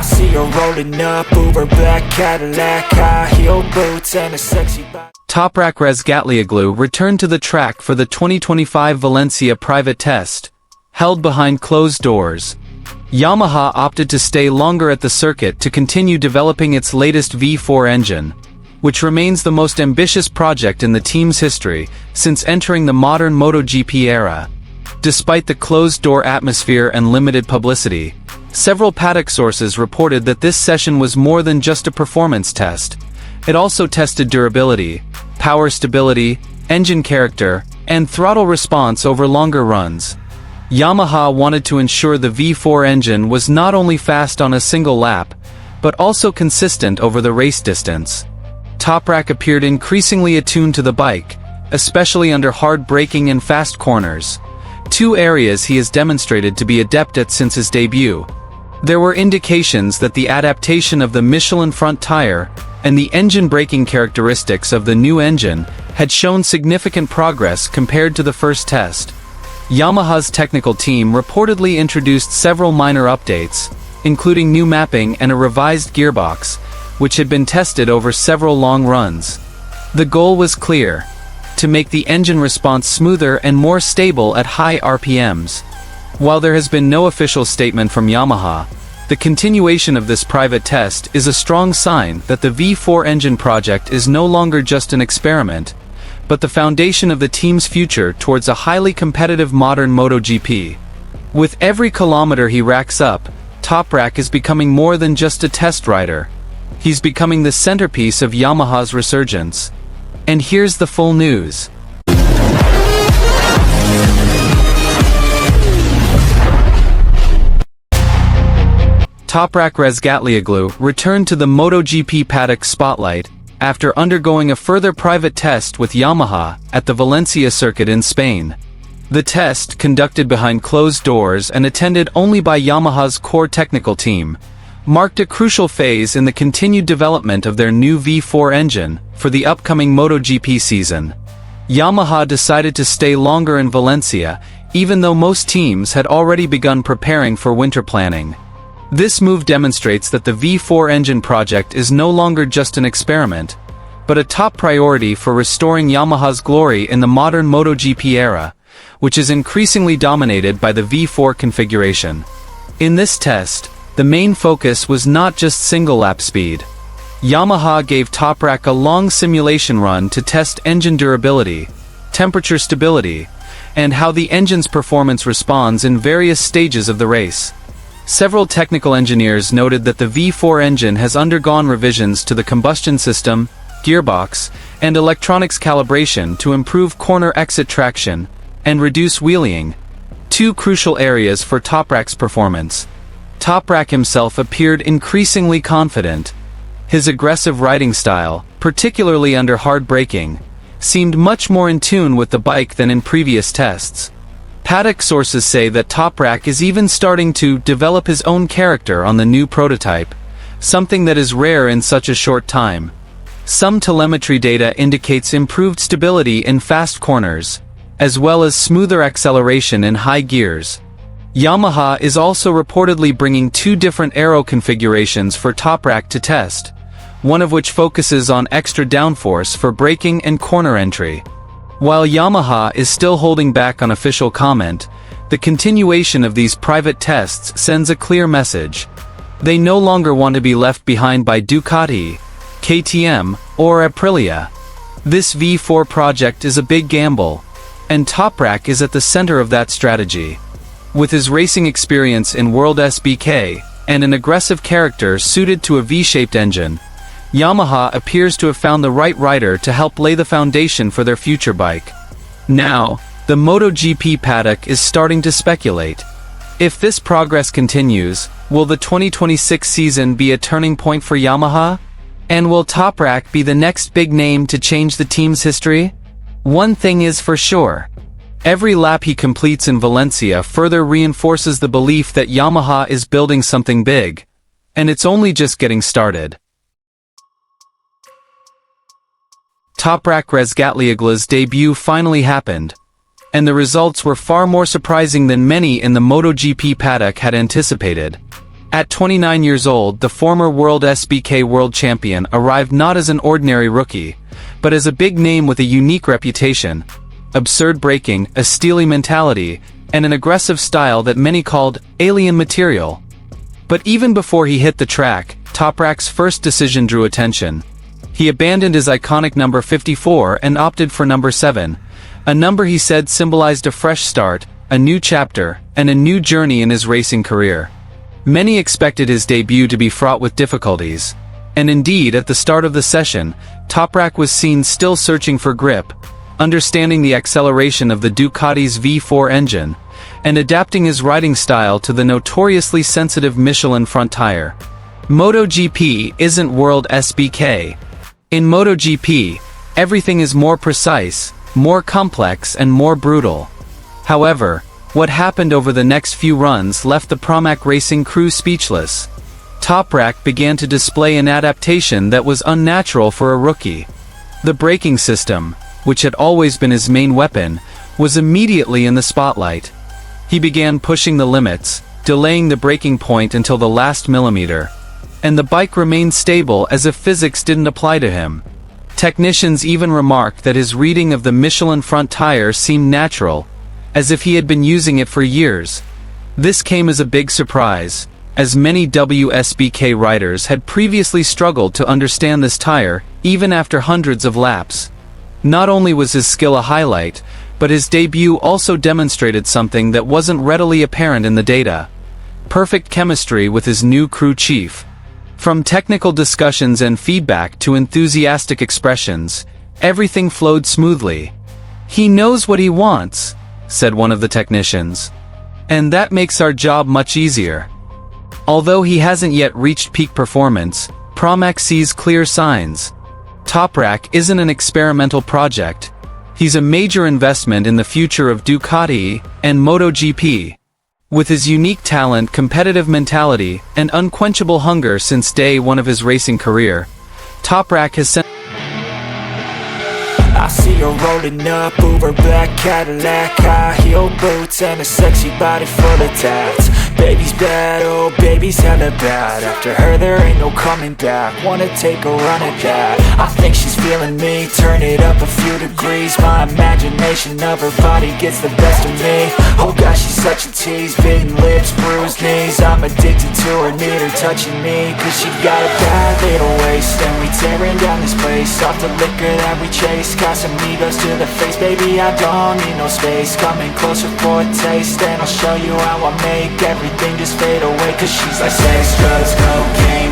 see her rolling up, Uber black Cadillac, high heel boots and a sexy body. Toprak Razgatlioglu returned to the track for the 2025 Valencia private test, held behind closed doors. Yamaha opted to stay longer at the circuit to continue developing its latest V4 engine, which remains the most ambitious project in the team's history since entering the modern MotoGP era. Despite the closed-door atmosphere and limited publicity, several paddock sources reported that this session was more than just a performance test. It also tested durability, power stability, engine character, and throttle response over longer runs. Yamaha wanted to ensure the V4 engine was not only fast on a single lap, but also consistent over the race distance. Toprak appeared increasingly attuned to the bike, especially under hard braking and fast corners, two areas he has demonstrated to be adept at since his debut. There were indications that the adaptation of the Michelin front tire and the engine braking characteristics of the new engine had shown significant progress compared to the first test. Yamaha's technical team reportedly introduced several minor updates, including new mapping and a revised gearbox, which had been tested over several long runs. The goal was clear: to make the engine response smoother and more stable at high RPMs. While there has been no official statement from Yamaha, the continuation of this private test is a strong sign that the V4 engine project is no longer just an experiment, but the foundation of the team's future towards a highly competitive modern MotoGP. With every kilometer he racks up, Toprak is becoming more than just a test rider. He's becoming the centerpiece of Yamaha's resurgence. And here's the full news. Toprak Razgatlioglu returned to the MotoGP paddock spotlight after undergoing a further private test with Yamaha at the Valencia circuit in Spain. The test, conducted behind closed doors and attended only by Yamaha's core technical team, marked a crucial phase in the continued development of their new V4 engine for the upcoming MotoGP season. Yamaha decided to stay longer in Valencia, even though most teams had already begun preparing for winter planning. This move demonstrates that the V4 engine project is no longer just an experiment, but a top priority for restoring Yamaha's glory in the modern MotoGP era, which is increasingly dominated by the V4 configuration. In this test, the main focus was not just single-lap speed. Yamaha gave Toprak a long simulation run to test engine durability, temperature stability, and how the engine's performance responds in various stages of the race. Several technical engineers noted that the V4 engine has undergone revisions to the combustion system, gearbox, and electronics calibration to improve corner exit traction and reduce wheeling, two crucial areas for Toprak's performance. Toprak himself appeared increasingly confident. His aggressive riding style, particularly under hard braking, seemed much more in tune with the bike than in previous tests. Paddock sources say that Toprak is even starting to develop his own character on the new prototype, something that is rare in such a short time. Some telemetry data indicates improved stability in fast corners, as well as smoother acceleration in high gears. Yamaha is also reportedly bringing two different aero configurations for Toprak to test, one of which focuses on extra downforce for braking and corner entry. While Yamaha is still holding back on official comment, the continuation of these private tests sends a clear message. They no longer want to be left behind by Ducati, KTM, or Aprilia. This V4 project is a big gamble, and Toprak is at the center of that strategy. With his racing experience in World SBK and an aggressive character suited to a V-shaped engine, Yamaha appears to have found the right rider to help lay the foundation for their future bike. Now, the MotoGP paddock is starting to speculate. If this progress continues, will the 2026 season be a turning point for Yamaha? And will Toprak be the next big name to change the team's history? One thing is for sure. Every lap he completes in Valencia further reinforces the belief that Yamaha is building something big. And it's only just getting started. Toprak Razgatlioglu's debut finally happened, and the results were far more surprising than many in the MotoGP paddock had anticipated. At 29 years old, the former World SBK World Champion arrived not as an ordinary rookie, but as a big name with a unique reputation, absurd braking, a steely mentality, and an aggressive style that many called alien material. But even before he hit the track, Toprak's first decision drew attention. He abandoned his iconic number 54 and opted for number 7, a number he said symbolized a fresh start, a new chapter, and a new journey in his racing career. Many expected his debut to be fraught with difficulties, and indeed at the start of the session, Toprak was seen still searching for grip, understanding the acceleration of the Ducati's V4 engine, and adapting his riding style to the notoriously sensitive Michelin front tire. MotoGP isn't World SBK. In MotoGP, everything is more precise, more complex and more brutal. However, what happened over the next few runs left the Pramac racing crew speechless. Toprak began to display an adaptation that was unnatural for a rookie. The braking system, which had always been his main weapon, was immediately in the spotlight. He began pushing the limits, delaying the braking point until the last millimeter, and the bike remained stable as if physics didn't apply to him. Technicians even remarked that his reading of the Michelin front tire seemed natural, as if he had been using it for years. This came as a big surprise, as many WSBK riders had previously struggled to understand this tire, even after hundreds of laps. Not only was his skill a highlight, but his debut also demonstrated something that wasn't readily apparent in the data: perfect chemistry with his new crew chief. From technical discussions and feedback to enthusiastic expressions, everything flowed smoothly. "He knows what he wants," said one of the technicians. "And that makes our job much easier." Although he hasn't yet reached peak performance, Pramac sees clear signs. Toprak isn't an experimental project. He's a major investment in the future of Ducati and MotoGP. With his unique talent, competitive mentality, and unquenchable hunger since day one of his racing career, Toprak has sent. I see her rolling up, Uber black Cadillac, high heel boots and a sexy body full of tats. Baby's bad, oh baby's hella bad. After her there ain't no coming back. Wanna take a run at that. I think she's feeling me, turn it up a few degrees. My imagination of her body gets the best of me. Oh gosh, she's such a tease, bitten lips, bruised knees. I'm addicted to her, need her touching me, cause she got a bad little waist. And we tearing down this place, off the liquor that we chase. Casamigos to the face, baby I don't need no space. Coming closer for a taste, and I'll show you how I make everything just fade away. Cause she's like sex, drugs, cocaine,